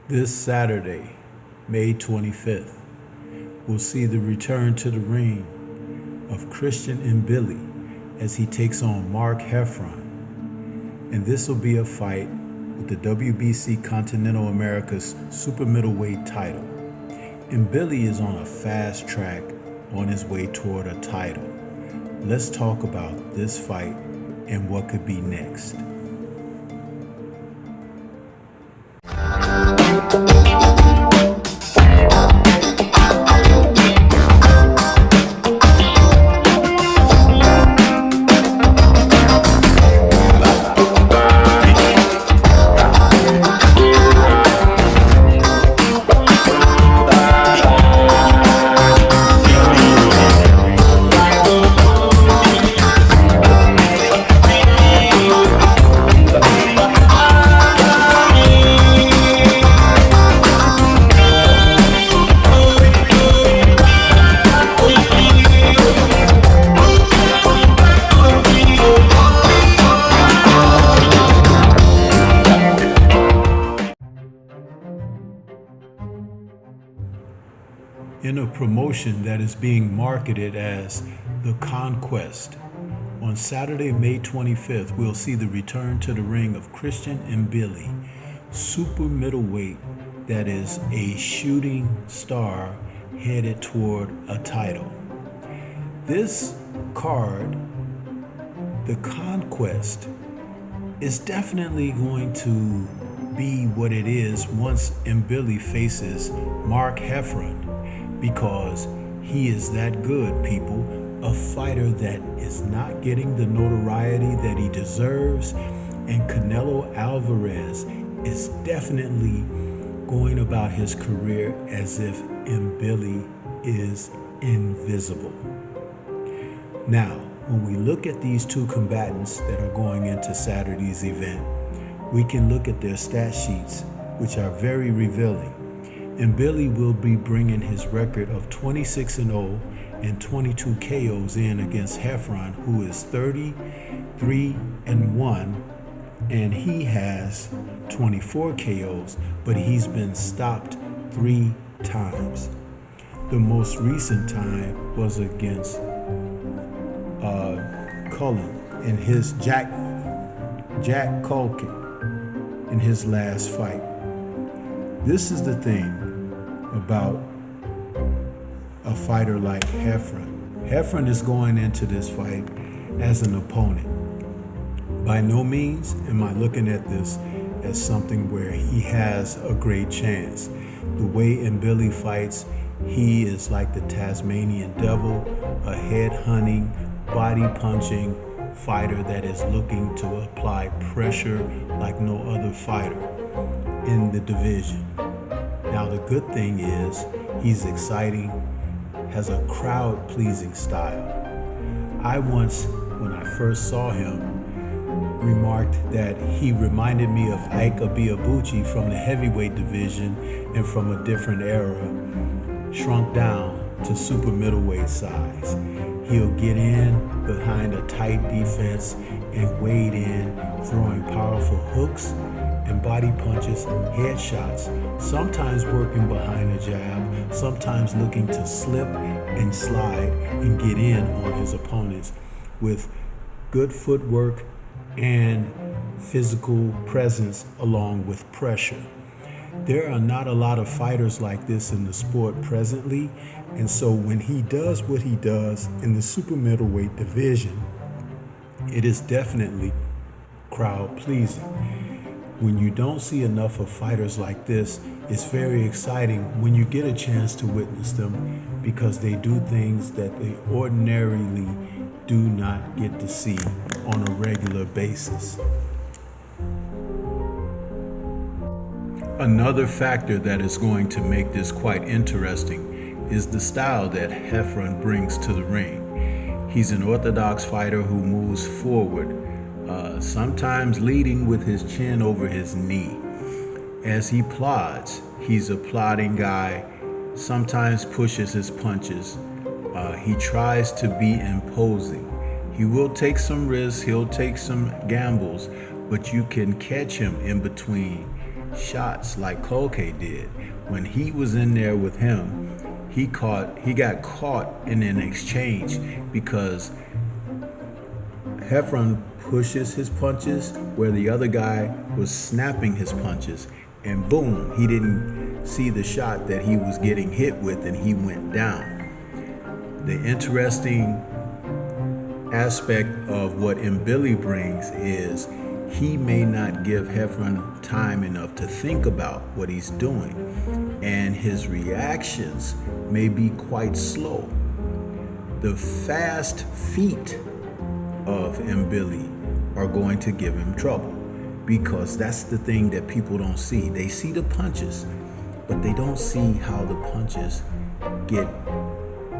This Saturday, May 25th, we'll see the return to the ring of Conquest Mbilli as he takes on Mark Heffron. And this will be a fight with the WBC Continental America's super middleweight title. Mbilli is on a fast track on his way toward a title. Let's talk about this fight and what could be next. In a promotion that is being marketed as the Conquest, on Saturday, May 25th, we'll see the return to the ring of Conquest Mbilli, super middleweight that is a shooting star headed toward a title. This card, the Conquest, is definitely going to be what it is once Mbilli faces Mark Heffron, because he is that good, people. A fighter that is not getting the notoriety that he deserves, and Canelo Alvarez is definitely going about his career as if Mbilli is invisible. Now, when we look at these two combatants that are going into Saturday's event, we can look at their stat sheets, which are very revealing. Mbilli will be bringing his record of 26-0 and 22 KOs in against Heffron, who is 33-1, and he has 24 KOs, but he's been stopped 3 times. The most recent time was against Cullen in his Jack Culkin in his last fight. This is the thing about a fighter like Heffron. Heffron is going into this fight as an opponent. By no means am I looking at this as something where he has a great chance. The way Mbilli fights, he is like the Tasmanian devil, a head-hunting, body-punching fighter that is looking to apply pressure like no other fighter in the division. Now, the good thing is he's exciting, has a crowd-pleasing style. I once, when I first saw him, remarked that he reminded me of Ike Abiabuchi from the heavyweight division and from a different era, shrunk down to super middleweight size. He'll get in behind a tight defense and wade in, throwing powerful hooks and body punches, headshots, sometimes working behind a jab, sometimes looking to slip and slide and get in on his opponents with good footwork and physical presence along with pressure. There are not a lot of fighters like this in the sport presently, and so when he does what he does in the super middleweight division, it is definitely crowd pleasing. When you don't see enough of fighters like this, it's very exciting when you get a chance to witness them, because they do things that they ordinarily do not get to see on a regular basis. Another factor that is going to make this quite interesting is the style that Heffron brings to the ring. He's an orthodox fighter who moves forward, sometimes leading with his chin over his knee. As he plods, he's a plodding guy, sometimes pushes his punches. He tries to be imposing. He will take some risks, he'll take some gambles, but you can catch him in between shots like Kolke did. When he was in there with him, he got caught in an exchange because Heffron pushes his punches where the other guy was snapping his punches, and boom, he didn't see the shot that he was getting hit with and he went down. The interesting aspect of what Mbilli brings is he may not give Heffron time enough to think about what he's doing, and his reactions may be quite slow. The fast feet of Mbilli are going to give him trouble, because that's the thing that people don't see. They see the punches, but they don't see how the punches get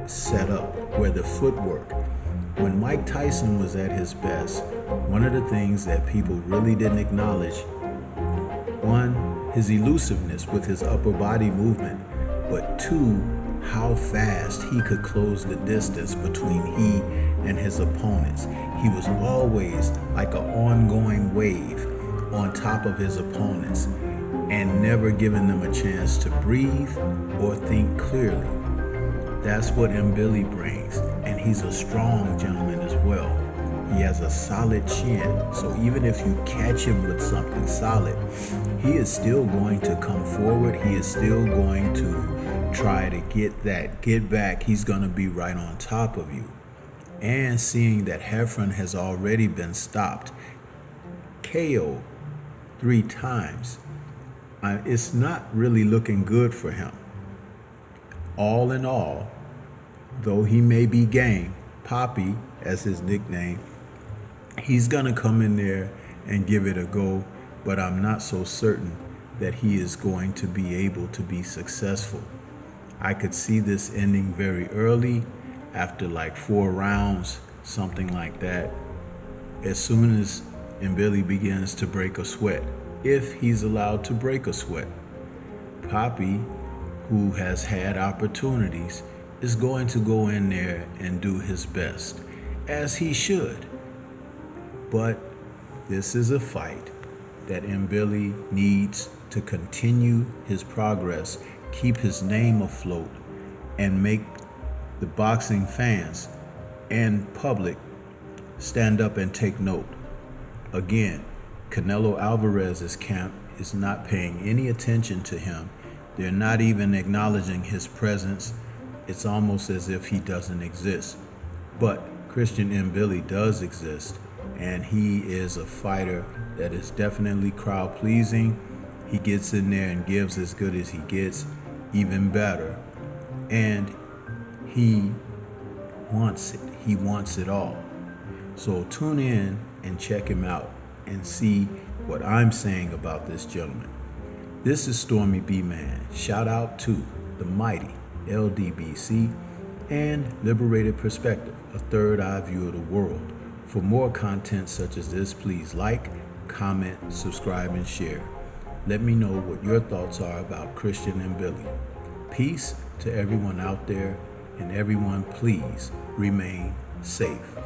set up, where the footwork. When Mike Tyson was at his best, one of the things that people really didn't acknowledge, one, his elusiveness with his upper body movement, but two, how fast he could close the distance between he and his opponents. He was always like an ongoing wave on top of his opponents and never giving them a chance to breathe or think clearly. That's what Mbilli brings, and he's a strong gentleman as well. He has a solid chin, so even if you catch him with something solid, he is still going to come forward. He is still going to try to get back. He's going to be right on top of you. And seeing that Heffron has already been stopped, KO 3 times, it's not really looking good for him. All in all, though he may be game, Poppy as his nickname, he's gonna come in there and give it a go, but I'm not so certain that he is going to be able to be successful. I could see this ending very early, after like 4 rounds, something like that, as soon as Mbilli begins to break a sweat, if he's allowed to break a sweat. Poppy, who has had opportunities, is going to go in there and do his best, as he should. But this is a fight that Mbilli needs to continue his progress, keep his name afloat, and make the boxing fans and public stand up and take note. Again, Canelo Alvarez's camp is not paying any attention to him. They're not even acknowledging his presence. It's almost as if he doesn't exist. But Christian Mbilli does exist, and he is a fighter that is definitely crowd pleasing. He gets in there and gives as good as he gets, even better. And he wants it. He wants it all. So tune in and check him out and see what I'm saying about this gentleman. This is Stormy B Man. Shout out to the mighty LDBC and Liberated Perspective, a third eye view of the world. For more content such as this, please like, comment, subscribe, and share. Let me know what your thoughts are about Christian Mbilli. Peace to everyone out there, and everyone please remain safe.